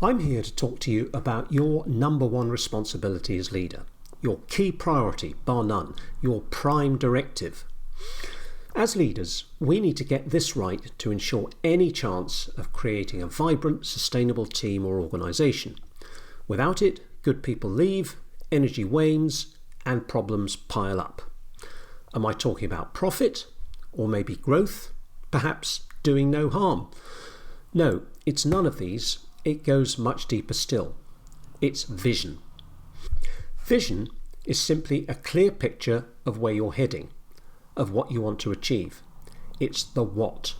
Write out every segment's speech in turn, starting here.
I'm here to talk to you about your number one responsibility as leader, your key priority, bar none, your prime directive. As leaders, we need to get this right to ensure any chance of creating a vibrant, sustainable team or organisation. Without it, good people leave, energy wanes, and problems pile up. Am I talking about profit? Or maybe growth? Perhaps doing no harm? No, it's none of these. It goes much deeper still. It's vision. Vision is simply a clear picture of where you're heading, of what you want to achieve. It's the what.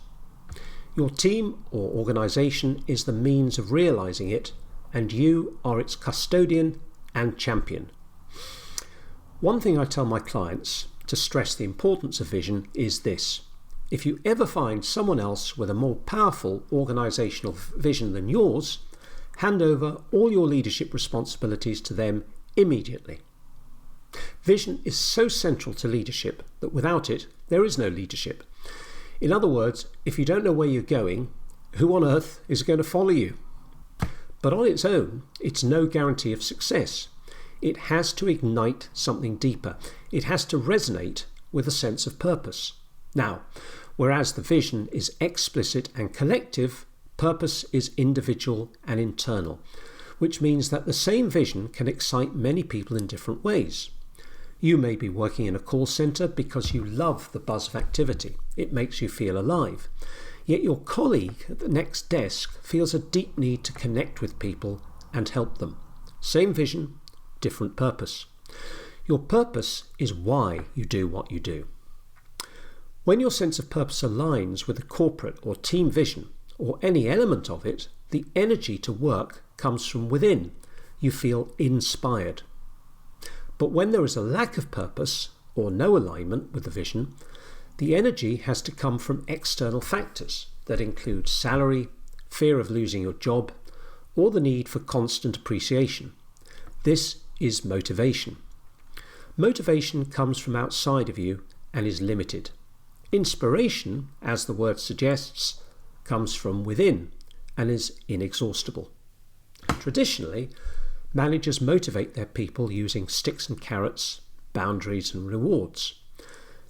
Your team or organisation is the means of realising it, and you are its custodian and champion. One thing I tell my clients to stress the importance of vision is this. If you ever find someone else with a more powerful organisational vision than yours, hand over all your leadership responsibilities to them immediately. Vision is so central to leadership that without it, there is no leadership. In other words, if you don't know where you're going, who on earth is going to follow you? But on its own, it's no guarantee of success. It has to ignite something deeper. It has to resonate with a sense of purpose. Now, whereas the vision is explicit and collective, purpose is individual and internal, which means that the same vision can excite many people in different ways. You may be working in a call centre because you love the buzz of activity. It makes you feel alive. Yet your colleague at the next desk feels a deep need to connect with people and help them. Same vision, different purpose. Your purpose is why you do what you do. When your sense of purpose aligns with the corporate or team vision, or any element of it, the energy to work comes from within. You feel inspired. But when there is a lack of purpose, or no alignment with the vision, the energy has to come from external factors that include salary, fear of losing your job, or the need for constant appreciation. This is motivation. Motivation comes from outside of you and is limited. Inspiration, as the word suggests, comes from within and is inexhaustible. Traditionally, managers motivate their people using sticks and carrots, boundaries and rewards.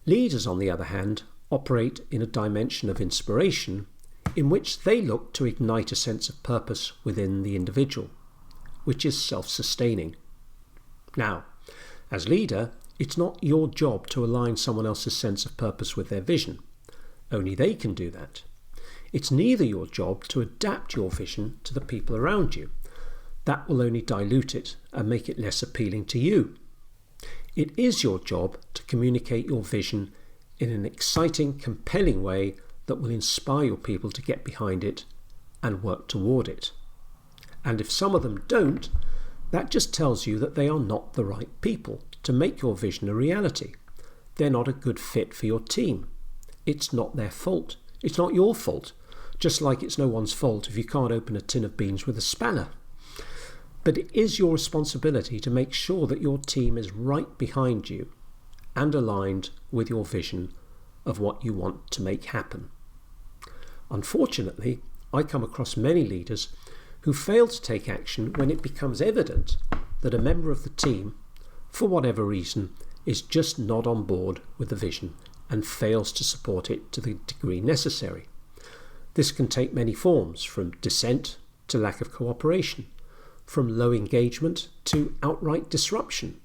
Leaders, on the other hand, operate in a dimension of inspiration in which they look to ignite a sense of purpose within the individual, which is self-sustaining. Now, as leader, it's not your job to align someone else's sense of purpose with their vision. Only they can do that. It's neither your job to adapt your vision to the people around you. That will only dilute it and make it less appealing to you. It is your job to communicate your vision in an exciting, compelling way that will inspire your people to get behind it and work toward it. And if some of them don't, that just tells you that they are not the right people to make your vision a reality. They're not a good fit for your team. It's not their fault. It's not your fault. Just like it's no one's fault if you can't open a tin of beans with a spanner. But it is your responsibility to make sure that your team is right behind you and aligned with your vision of what you want to make happen. Unfortunately, I come across many leaders who fail to take action when it becomes evident that a member of the team, for whatever reason, is just not on board with the vision and fails to support it to the degree necessary. This can take many forms, from dissent to lack of cooperation, from low engagement to outright disruption.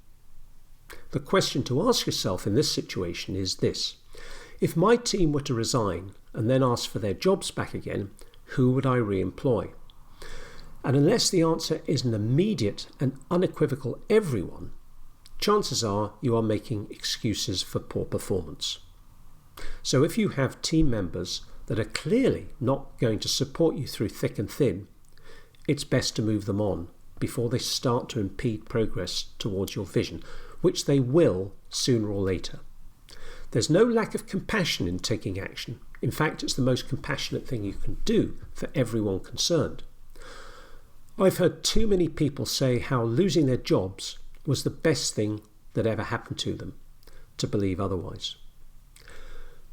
The question to ask yourself in this situation is this: if my team were to resign and then ask for their jobs back again, who would I re-employ? And unless the answer is an immediate and unequivocal everyone, chances are you are making excuses for poor performance. So if you have team members that are clearly not going to support you through thick and thin, it's best to move them on before they start to impede progress towards your vision, which they will sooner or later. There's no lack of compassion in taking action. In fact, it's the most compassionate thing you can do for everyone concerned. I've heard too many people say how losing their jobs was the best thing that ever happened to them to believe otherwise.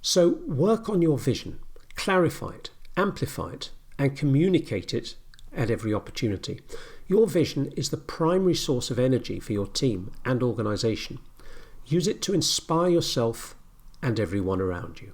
So work on your vision, clarify it, amplify it, and communicate it at every opportunity. Your vision is the primary source of energy for your team and organisation. Use it to inspire yourself and everyone around you.